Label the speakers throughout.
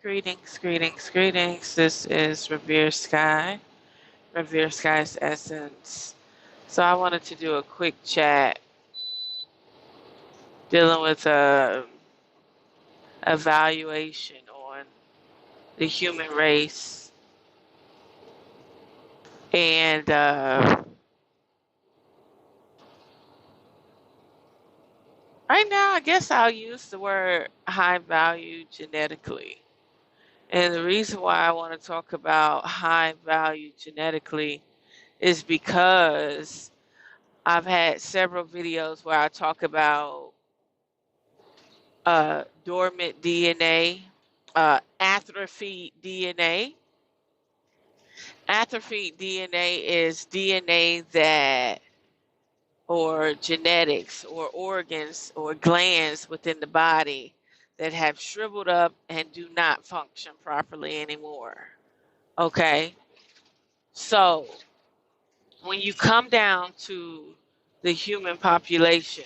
Speaker 1: Greetings, greetings, greetings. This is Revere Skye, Revere Skye's Essence. So I wanted to do a quick chat dealing with a evaluation on the human race. And right now, I guess I'll use the word high value genetically. And the reason why I want to talk about high value genetically is because I've had several videos where I talk about dormant DNA, atrophied DNA. Atrophied DNA is DNA that, or genetics, or organs, or glands within the body that have shriveled up and do not function properly anymore. Okay? So, when you come down to the human population,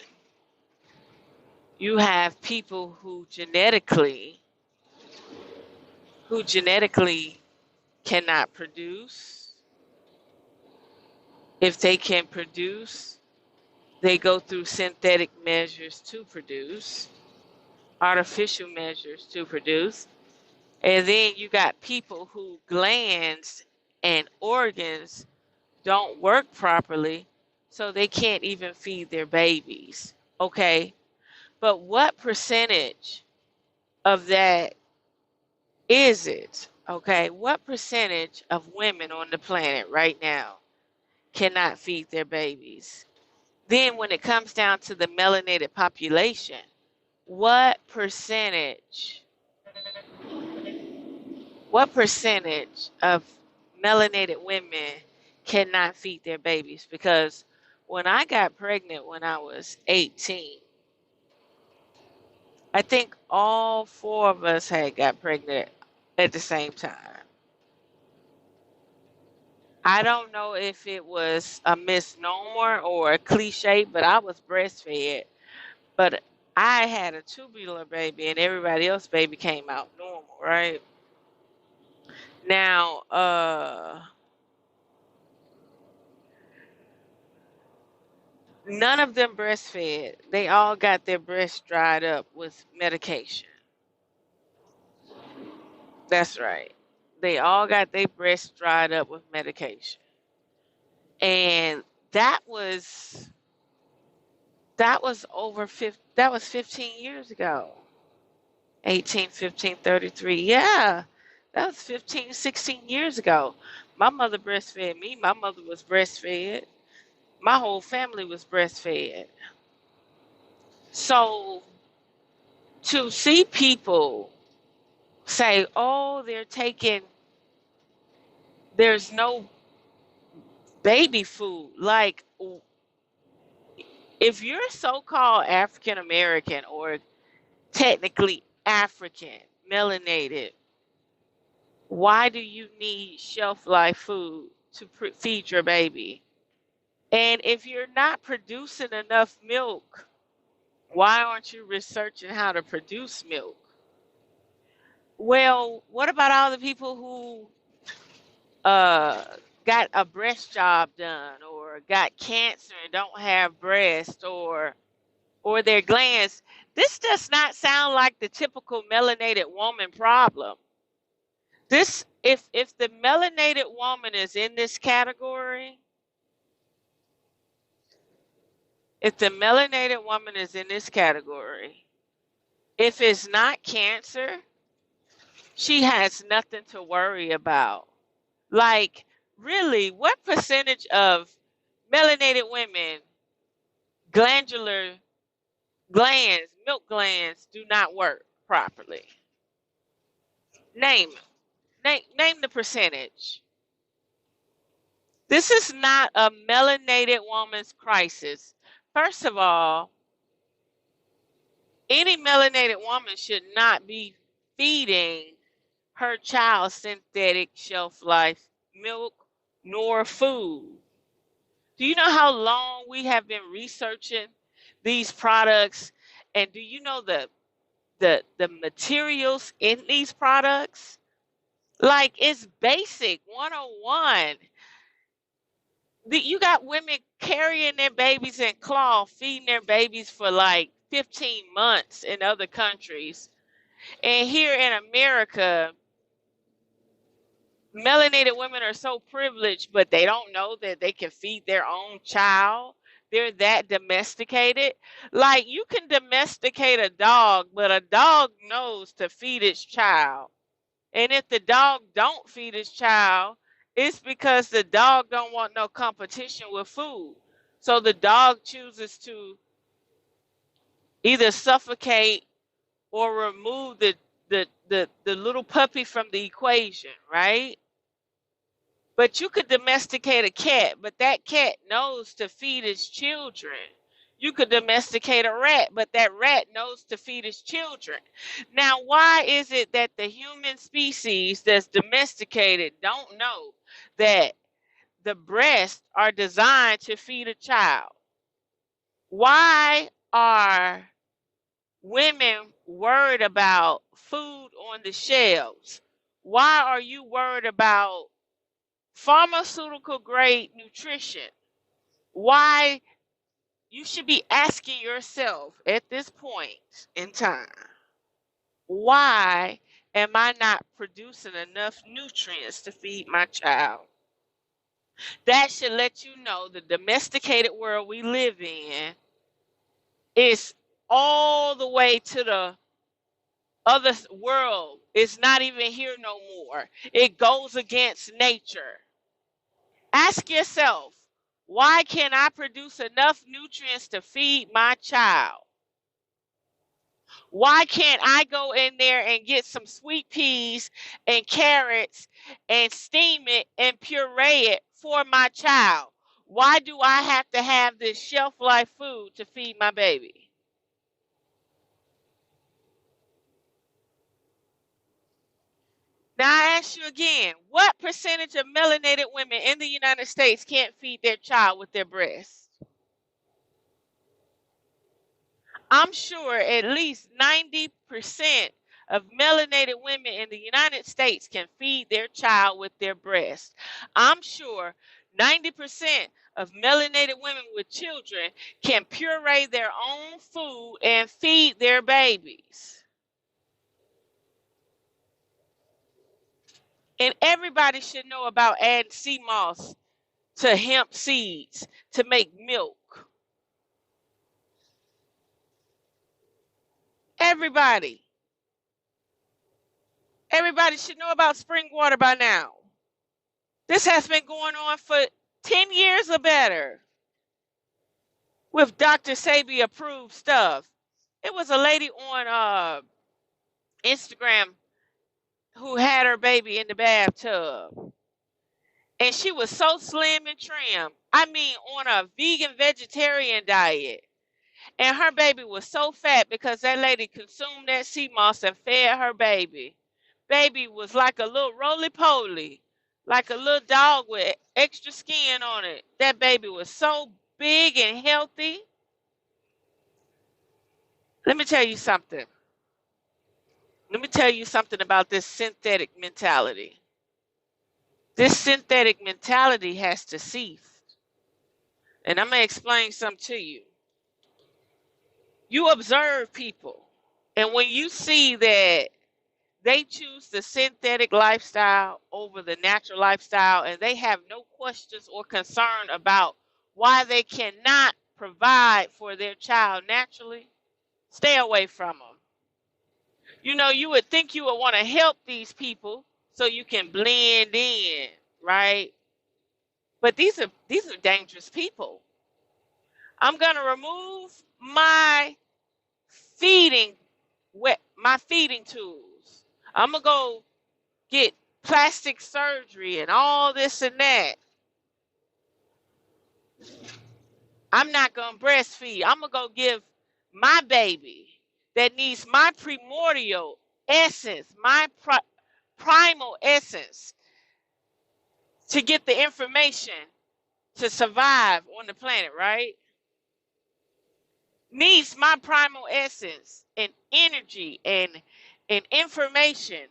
Speaker 1: you have people who genetically cannot produce. If they can produce, they go through synthetic measures to produce, artificial measures to produce. And then you got people who glands and organs don't work properly, so they can't even feed their babies. Okay? But what percentage of that is it? Okay, what percentage of women on the planet right now cannot feed their babies? Then when it comes down to the melanated population, what percentage of melanated women cannot feed their babies? Because when I got pregnant when I was 18, I think all four of us had got pregnant at the same time. I don't know if it was a misnomer or a cliche, but I was breastfed. But I had a tubular baby and everybody else's baby came out normal, right? Now, none of them breastfed. They all got their breasts dried up with medication. That's right. They all got their breasts dried up with medication. And that was over 50, that was 15 years ago. 18, 15, 33. Yeah. That was 15, 16 years ago. My mother breastfed me. My mother was breastfed. My whole family was breastfed. So to see people say, oh, there's no baby food. Like, if you're so-called African American or technically African, melanated, why do you need shelf life food to feed your baby? And if you're not producing enough milk, why aren't you researching how to produce milk? Well, what about all the people who got a breast job done or got cancer and don't have breast or their glands? This does not sound like the typical melanated woman problem. This, if the melanated woman is in this category, if the melanated woman is in this category, if it's not cancer, she has nothing to worry about. Like, really, what percentage of melanated women, glandular glands, milk glands, do not work properly? Name the percentage. This is not a melanated woman's crisis. First of all, any melanated woman should not be feeding her child synthetic shelf life milk nor food. Do you know how long we have been researching these products? And do you know the the materials in these products. Like, it's basic 101. You got women carrying their babies in cloth, feeding their babies for like 15 months in other countries. And here in America, melanated women are so privileged, but they don't know that they can feed their own child. They're that domesticated. Like, you can domesticate a dog, but a dog knows to feed its child. And if the dog don't feed its child, it's because the dog don't want no competition with food. So the dog chooses to either suffocate or remove the little puppy from the equation, right? But you could domesticate a cat, but that cat knows to feed its children. You could domesticate a rat, but that rat knows to feed its children. Now, why is it that the human species that's domesticated don't know that the breasts are designed to feed a child? Why are women worried about food on the shelves? Why are you worried about pharmaceutical grade nutrition? Why? You should be asking yourself at this point in time, why am I not producing enough nutrients to feed my child? That should let you know the domesticated world we live in is all the way to the other world. It's not even here no more. It goes against nature. Ask yourself, why can't I produce enough nutrients to feed my child? Why can't I go in there and get some sweet peas and carrots and steam it and puree it for my child? Why do I have to have this shelf life food to feed my baby? Now I ask you again, what percentage of melanated women in the United States can't feed their child with their breasts? I'm sure at least 90% of melanated women in the United States can feed their child with their breast. I'm sure 90% of melanated women with children can puree their own food and feed their babies. And everybody should know about adding sea moss to hemp seeds to make milk. Everybody. Everybody should know about spring water by now. This has been going on for 10 years or better with Dr. Sabi approved stuff. It was a lady on Instagram who had her baby in the bathtub. And she was so slim and trim. I mean, on a vegan vegetarian diet. And her baby was so fat because that lady consumed that sea moss and fed her baby. Baby was like a little roly-poly, like a little dog with extra skin on it. That baby was so big and healthy. Let me tell you something. Let me tell you something about this synthetic mentality. This synthetic mentality has to cease. And I'm going to explain something to you. You observe people, and when you see that they choose the synthetic lifestyle over the natural lifestyle, and they have no questions or concern about why they cannot provide for their child naturally, stay away from them. You know, you would think you would want to help these people so you can blend in, right? But these are dangerous people. I'm going to remove my feeding tools. I'm going to go get plastic surgery and all this and that. I'm not going to breastfeed. I'm going to go give my baby that needs my primordial essence, my primal essence to get the information to survive on the planet, right? needs my primal essence and energy and information.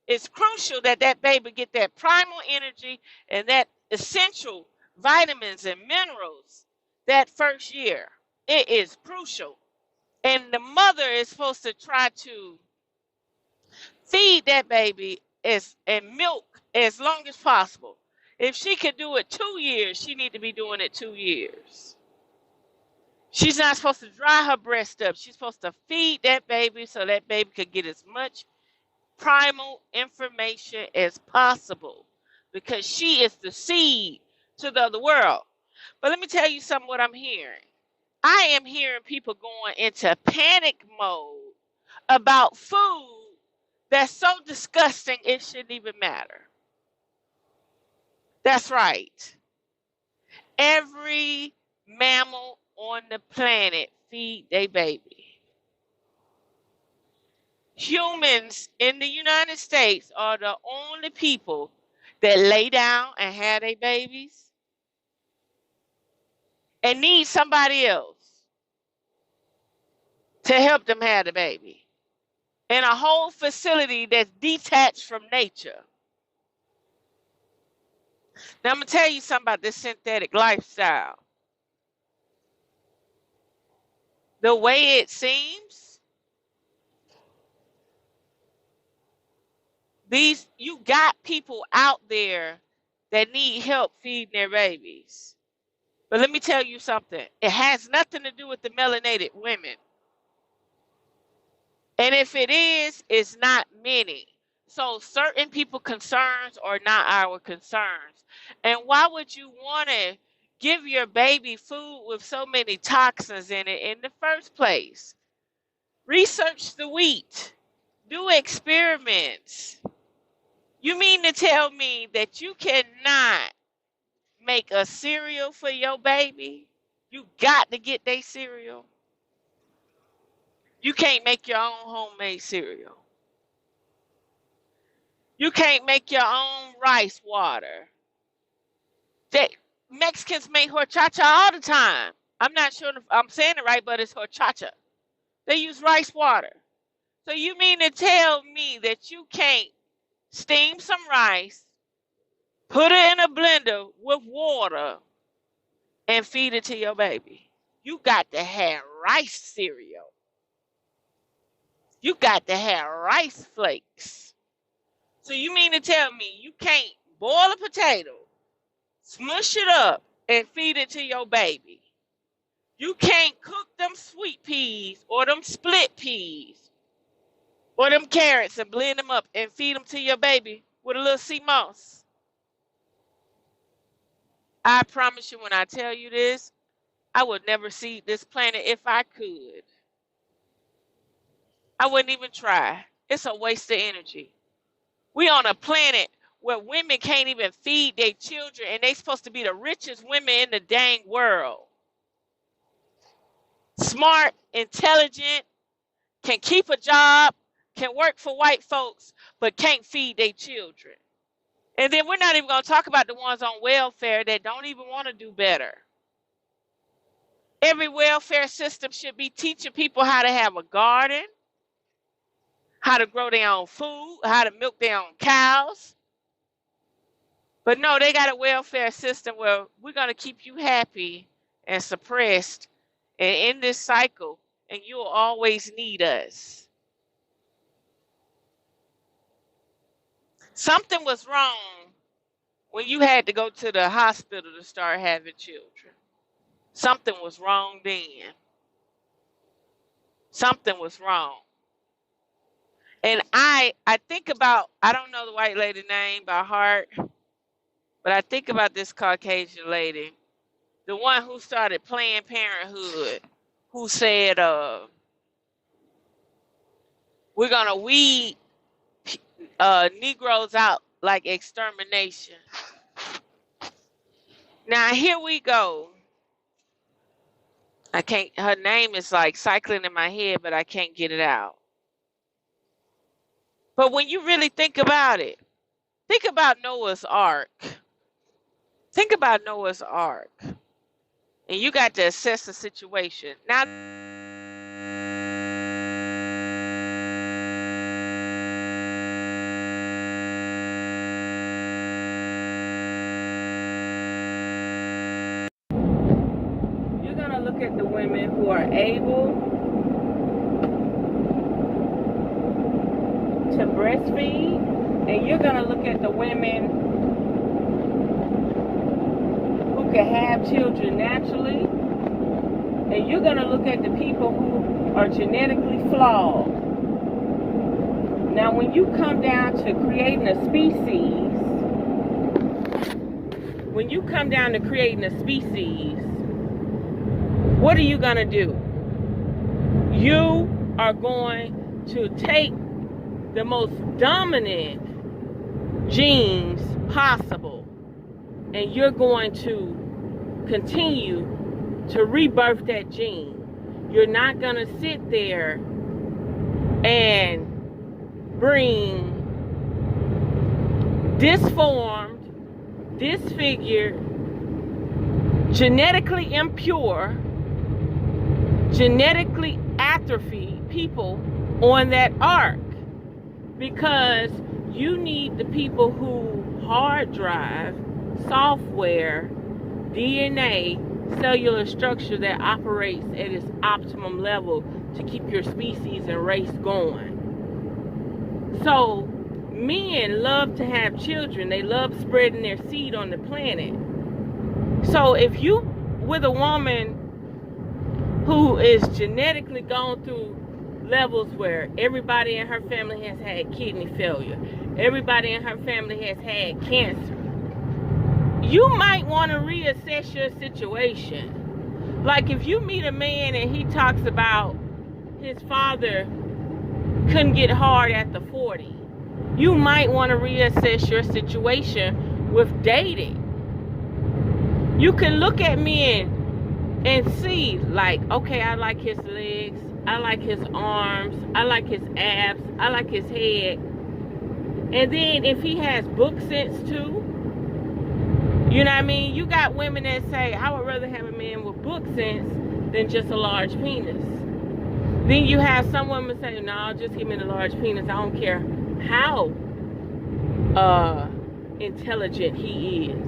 Speaker 1: It's crucial that that baby get that primal energy and that essential vitamins and minerals that first year. It is crucial. And the mother is supposed to try to feed that baby and milk as long as possible. If she could do it 2 years, she need to be doing it 2 years. She's not supposed to dry her breast up. She's supposed to feed that baby so that baby could get as much primal information as possible because she is the seed to the other world. But let me tell you something what I'm hearing. I am hearing people going into panic mode about food that's so disgusting it shouldn't even matter. That's right. Every mammal on the planet feed their baby. Humans in the United States are the only people that lay down and have their babies and need somebody else to help them have the baby. In a whole facility that's detached from nature. Now I'm going to tell you something about this synthetic lifestyle. The way it seems, you got people out there that need help feeding their babies. But let me tell you something. It has nothing to do with the melanated women. And if it is, it's not many. So certain people concerns are not our concerns. And why would you want to give your baby food with so many toxins in it in the first place? Research the wheat. Do experiments. You mean to tell me that you cannot make a cereal for your baby? You got to get their cereal. You can't make your own homemade cereal. You can't make your own rice water. Mexicans make horchata all the time. I'm not sure if I'm saying it right, but it's horchata. They use rice water. So you mean to tell me that you can't steam some rice, put it in a blender with water, and feed it to your baby? You got to have rice cereal. You got to have rice flakes. So you mean to tell me you can't boil a potato, smush it up, and feed it to your baby? You can't cook them sweet peas or them split peas or them carrots and blend them up and feed them to your baby with a little sea moss? I promise you when I tell you this, I would never see this planet if I could. I wouldn't even try. It's a waste of energy. We on a planet where women can't even feed their children and they supposed to be the richest women in the dang world. Smart, intelligent, can keep a job, can work for white folks, but can't feed their children. And then we're not even going to talk about the ones on welfare that don't even want to do better. Every welfare system should be teaching people how to have a garden, how to grow their own food, how to milk their own cows. But no, they got a welfare system where we're going to keep you happy and suppressed and in this cycle, and you'll always need us. Something was wrong when you had to go to the hospital to start having children. Something was wrong then. Something was wrong. And I think about, I don't know the white lady's name by heart, but I think about this Caucasian lady, the one who started Planned Parenthood, who said, we're going to weed Negroes out like extermination. Now, here we go. I can't, her name is like cycling in my head, but I can't get it out. But when you really think about it, think about Noah's Ark. Think about Noah's Ark. And you got to assess the situation. Now, look at the women who are able to breastfeed, and you're going to look at the women who can have children naturally, and you're going to look at the people who are genetically flawed. Now, when you come down to creating a species, what are you going to do? You are going to take the most dominant genes possible, and you're going to continue to rebirth that gene. You're not going to sit there and bring disformed, disfigured, genetically impure, genetically atrophied people on that ark, because you need the people who hard drive, software, DNA, cellular structure that operates at its optimum level to keep your species and race going. So men love to have children. They love spreading their seed on the planet. So if you with a woman who is genetically gone through levels where everybody in her family has had kidney failure, everybody in her family has had cancer, you might want to reassess your situation. Like if you meet a man and he talks about his father couldn't get hard after 40, you might want to reassess your situation with dating. You can look at men and see, like, okay, I like his legs, I like his arms, I like his abs, I like his head. And then if he has book sense too, you know what I mean? You got women that say, I would rather have a man with book sense than just a large penis. Then you have some women say, no, just give me the large penis. I don't care how intelligent he is.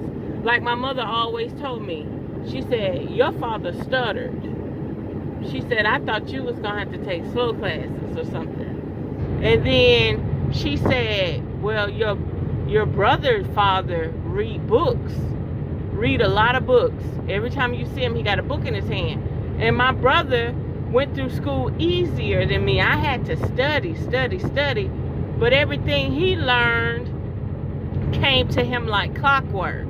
Speaker 1: Like my mother always told me, she said, your father stuttered. She said, I thought you was going to have to take slow classes or something. And then she said, well, your brother's father read books. Read a lot of books. Every time you see him, he got a book in his hand. And my brother went through school easier than me. I had to study. But everything he learned came to him like clockwork.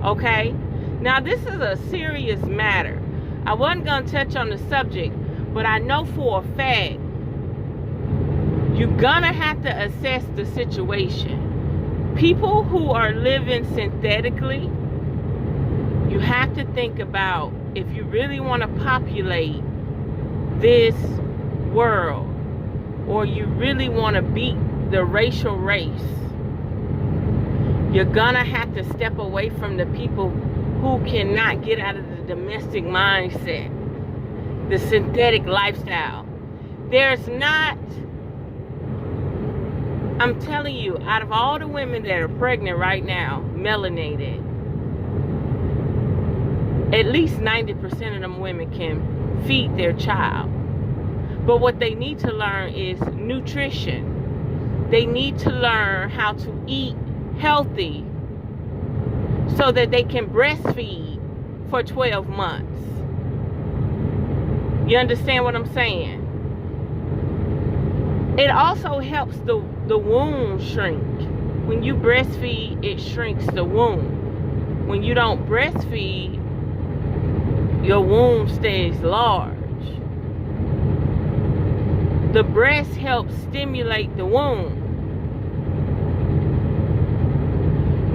Speaker 1: Okay? Now, this is a serious matter. I wasn't going to touch on the subject, but I know for a fact you're going to have to assess the situation. People who are living synthetically, you have to think about, if you really want to populate this world, or you really want to beat the racial race, you're gonna have to step away from the people who cannot get out of the domestic mindset, the synthetic lifestyle. There's not, I'm telling you, out of all the women that are pregnant right now, melanated, at least 90% of them women can feed their child. But what they need to learn is nutrition. They need to learn how to eat healthy so that they can breastfeed for 12 months. You understand what I'm saying? It also helps the womb shrink. When you breastfeed, it shrinks the womb. When you don't breastfeed, your womb stays large. The breast helps stimulate the womb.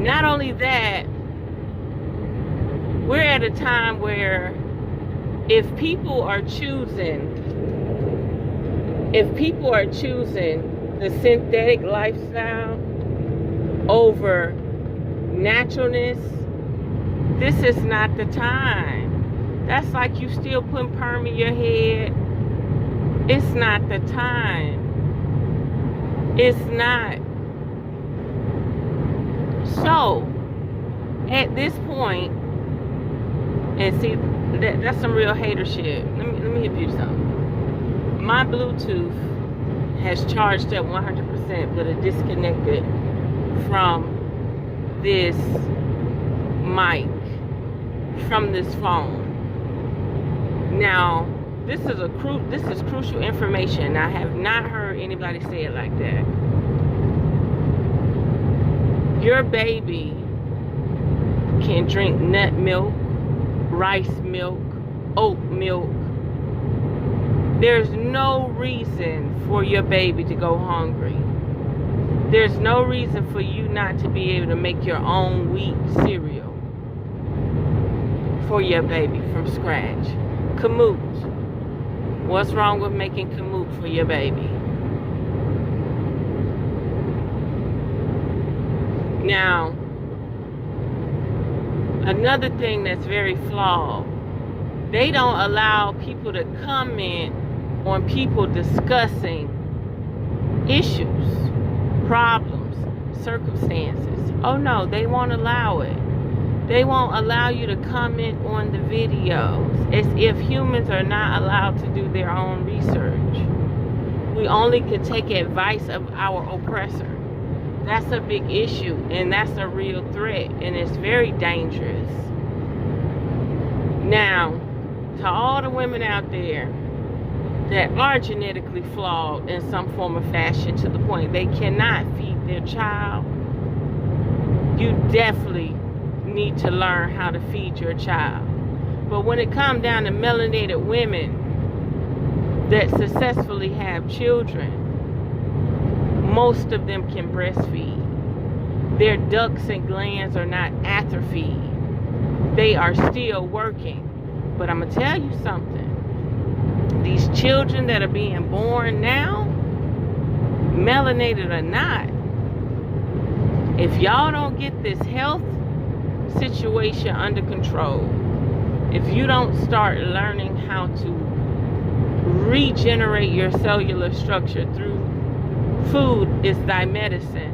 Speaker 1: Not only that, we're at a time where if people are choosing the synthetic lifestyle over naturalness, this is not the time. That's like you still putting perm in your head. It's not the time. It's not. So, at this point, and see,
Speaker 2: That's some real hater shit. Let me hit you something. My Bluetooth has charged up 100%, but it disconnected from this mic, from this phone. Now, this is crucial information. I have not heard anybody say it like that. Your baby can drink nut milk, rice milk, oat milk. There's no reason for your baby to go hungry. There's no reason for you not to be able to make your own wheat cereal for your baby from scratch. Kamut. What's wrong with making kamut for your baby? Now, another thing that's very flawed, they don't allow people to comment on people discussing issues, problems, circumstances. Oh no, they won't allow it. They won't allow you to comment on the videos, as if humans are not allowed to do their own research. We only can take advice of our oppressor. That's a big issue, and that's a real threat, and it's very dangerous. Now, to all the women out there that are genetically flawed in some form or fashion to the point they cannot feed their child, you definitely need to learn how to feed your child. But when it comes down to melanated women that successfully have children, most of them can breastfeed. Their ducts and glands are not atrophied. They are still working. But I'm going to tell you something. These children that are being born now, melanated or not, if y'all don't get this health situation under control, if you don't start learning how to regenerate your cellular structure through food is thy medicine,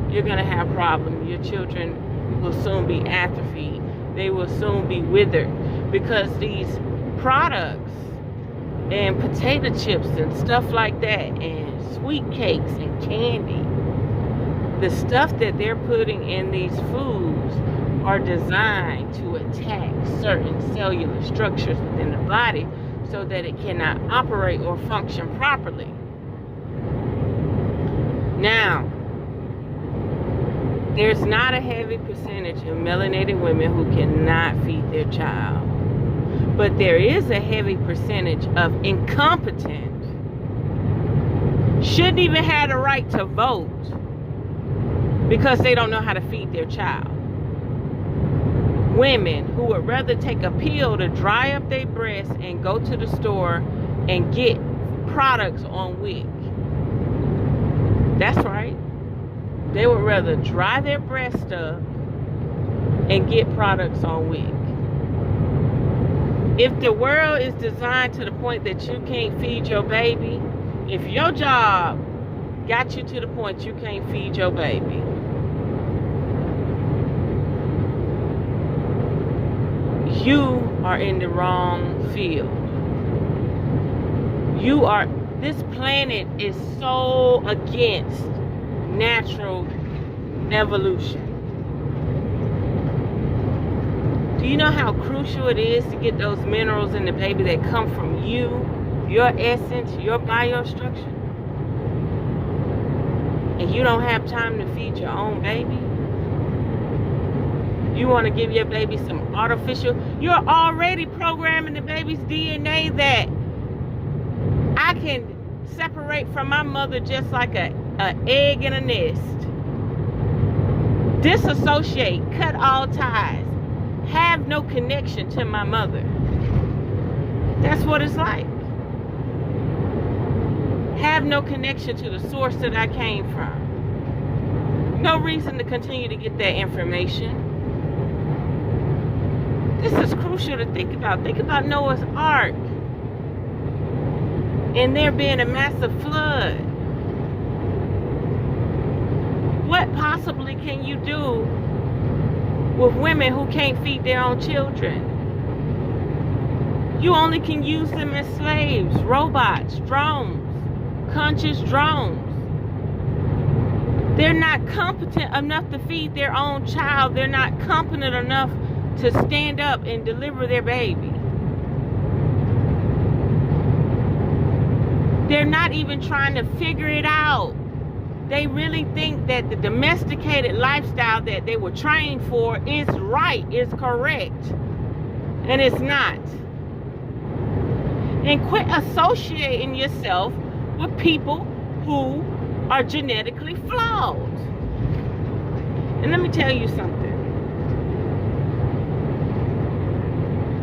Speaker 2: you're going to have problems. Your children will soon be atrophied. They will soon be withered, because these products and potato chips and stuff like that, and sweet cakes and candy, the stuff that they're putting in these foods are designed to attack certain cellular structures within the body so that it cannot operate or function properly. Now, there's not a heavy percentage of melanated women who cannot feed their child. But there is a heavy percentage of incompetent, shouldn't even have the right to vote because they don't know how to feed their child. Women who would rather take a pill to dry up their breasts and go to the store and get products on WIC. That's right. They would rather dry their breast up and get products on WIC. If the world is designed to the point that you can't feed your baby, if your job got you to the point you can't feed your baby, you are in the wrong field. This planet is so against natural evolution. Do you know how crucial it is to get those minerals in the baby that come from you, your essence, your biostructure? And you don't have time to feed your own baby? You want to give your baby some artificial? You're already programming the baby's DNA that I can separate from my mother just like an egg in a nest. Disassociate, cut all ties, have no connection to my mother. That's what it's like. Have no connection to the source that I came from. No reason to continue to get that information. This is crucial to think about. Think about Noah's Ark and there being a massive flood. What possibly can you do with women who can't feed their own children? You only can use them as slaves, robots, drones, conscious drones. They're not competent enough to feed their own child. They're not competent enough to stand up and deliver their baby. They're not even trying to figure it out. They really think that the domesticated lifestyle that they were trained for is right, is correct. And it's not. And quit associating yourself with people who are genetically flawed. And let me tell you something.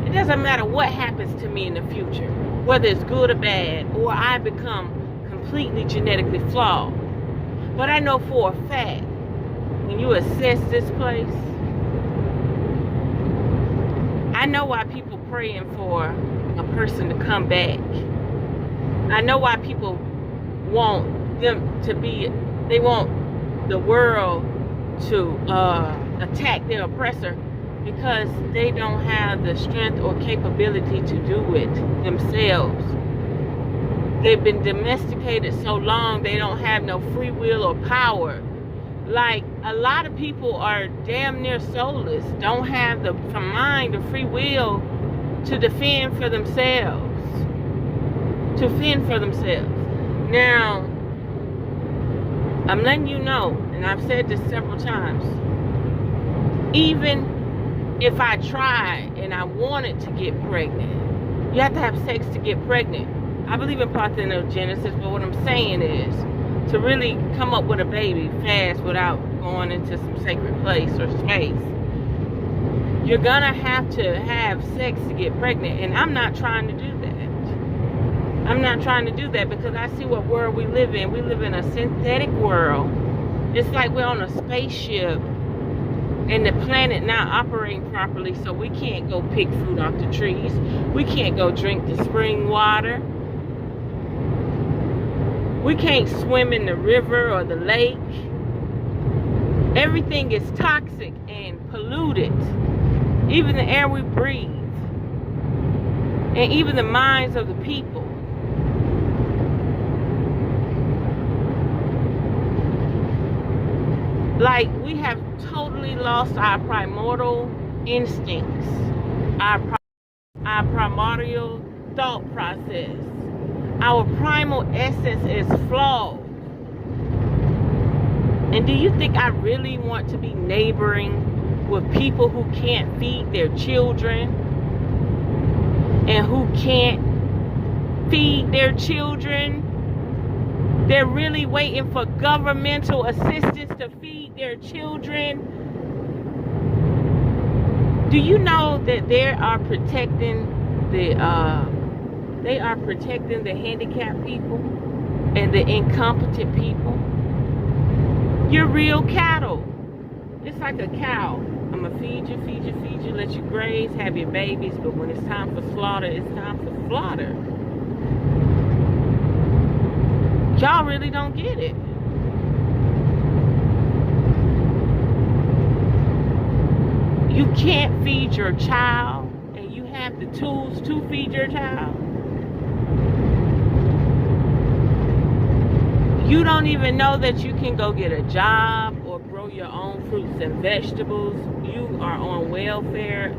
Speaker 2: It doesn't matter what happens to me in the future, whether it's good or bad, or I become completely genetically flawed. But I know for a fact, when you assess this place, I know why people praying for a person to come back. I know why people want them to be, they want the world to attack their oppressor, because they don't have the strength or capability to do it themselves. They've been domesticated so long, they don't have no free will or power. Like, a lot of people are damn near soulless, don't have the mind or free will to defend for themselves. Now, I'm letting you know, and I've said this several times, even if I try and I wanted to get pregnant, you have to have sex to get pregnant. I believe in parthenogenesis, but what I'm saying is, to really come up with a baby fast without going into some sacred place or space, you're gonna have to have sex to get pregnant. And I'm not trying to do that. I'm not trying to do that, because I see what world we live in. We live in a synthetic world. It's like we're on a spaceship and the planet not operating properly, so we can't go pick fruit off the trees. We can't go drink the spring water. We can't swim in the river or the lake. Everything is toxic and polluted. Even the air we breathe. And even the minds of the people. Like, we have totally lost our primordial instincts. Our primordial thought process. Our primal essence is flawed. And do you think I really want to be neighboring with people who can't feed their children? And who can't feed their children? They're really waiting for governmental assistance to feed their children. Do you know that they are protecting the handicapped people and the incompetent people? You're real cattle. It's like a cow. I'm gonna feed you, let you graze, have your babies, but when it's time for slaughter, it's time for slaughter. Y'all really don't get it. You can't feed your child, and you have the tools to feed your child. You don't even know that you can go get a job or grow your own fruits and vegetables. You are on welfare,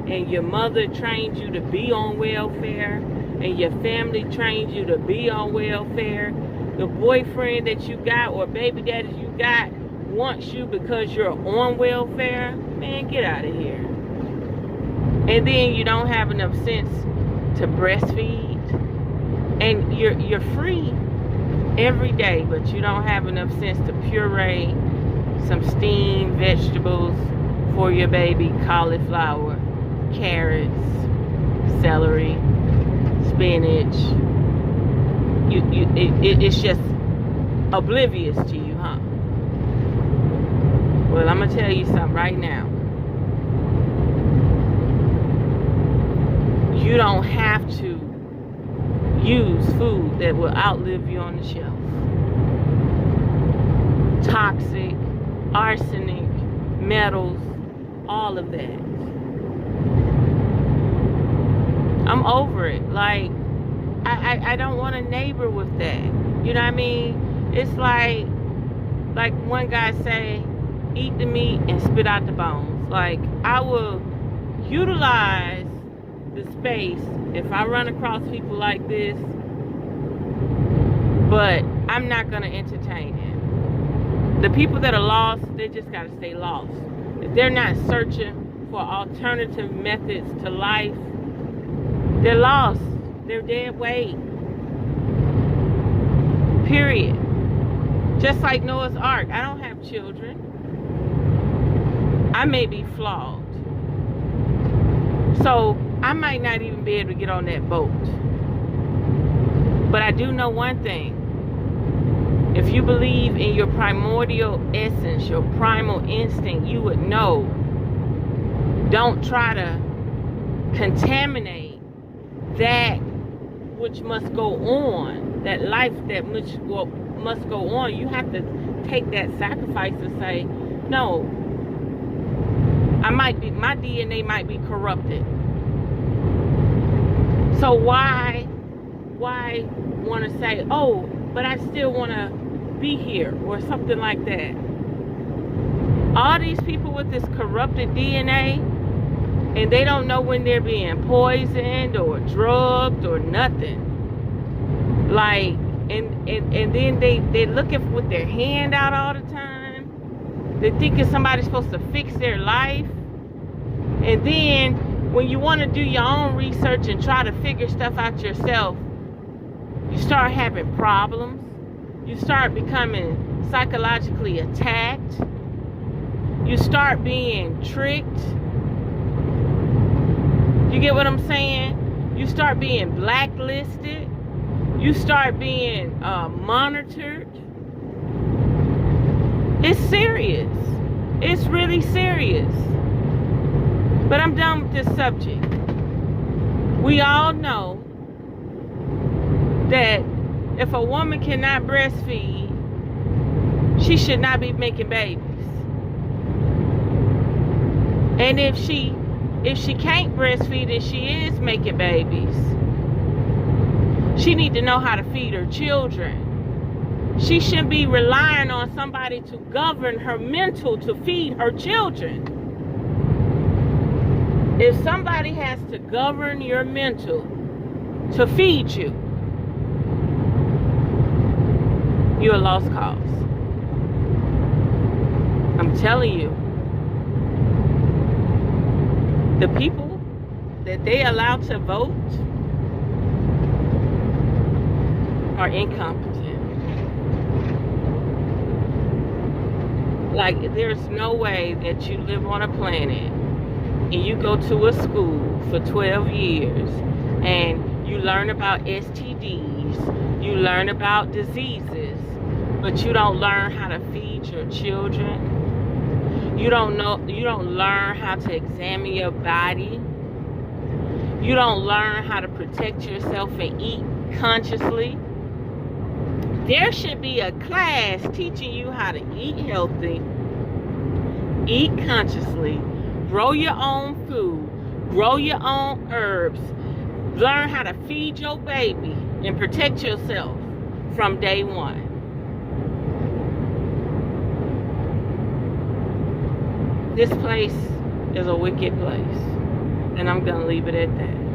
Speaker 2: and your mother trained you to be on welfare, and your family trained you to be on welfare. The boyfriend that you got or baby daddy you got wants you because you're on welfare. Man, get out of here. And then you don't have enough sense to breastfeed. And you're free every day, but you don't have enough sense to puree some steamed vegetables for your baby: cauliflower, carrots, celery, spinach. It's just oblivious to you, huh? Well, I'm gonna tell you something right now. You don't have to use food that will outlive you on the shelf. Toxic, arsenic, metals, all of that. I'm over it. Like, I don't want to neighbor with that. You know what I mean? It's like one guy say, eat the meat and spit out the bones. Like, I will utilize the space if I run across people like this, but I'm not going to entertain it. The people that are lost, they just got to stay lost. If they're not searching for alternative methods to life, they're lost. They're dead weight. Period. Just like Noah's Ark. I don't have children. I may be flawed. So I might not even be able to get on that boat. But I do know one thing. If you believe in your primordial essence, your primal instinct, you would know. Don't try to contaminate that which must go on, that life that must go on. You have to take that sacrifice and say, no, my DNA might be corrupted. So why want to say, oh, but I still want to be here, or something like that? All these people with this corrupted DNA, and they don't know when they're being poisoned or drugged or nothing. Like, and then they looking with their hand out all the time. They're thinking somebody's supposed to fix their life. And then when you want to do your own research and try to figure stuff out yourself, you start having problems. You start becoming psychologically attacked. You start being tricked. You get what I'm saying? You start being blacklisted. You start being monitored. It's serious. It's really serious. But I'm done with this subject. We all know that if a woman cannot breastfeed, she should not be making babies. And if she can't breastfeed and she is making babies, she need to know how to feed her children. She shouldn't be relying on somebody to govern her mental to feed her children. If somebody has to govern your mental to feed you, you're a lost cause. I'm telling you. The people that they allow to vote are incompetent. Like, there's no way that you live on a planet and you go to a school for 12 years and you learn about STDs, you learn about diseases, but you don't learn how to feed your children. You don't learn how to examine your body. You don't learn how to protect yourself and eat consciously. There should be a class teaching you how to eat healthy, eat consciously, grow your own food, grow your own herbs, learn how to feed your baby and protect yourself from day one. This place is a wicked place, and I'm gonna leave it at that.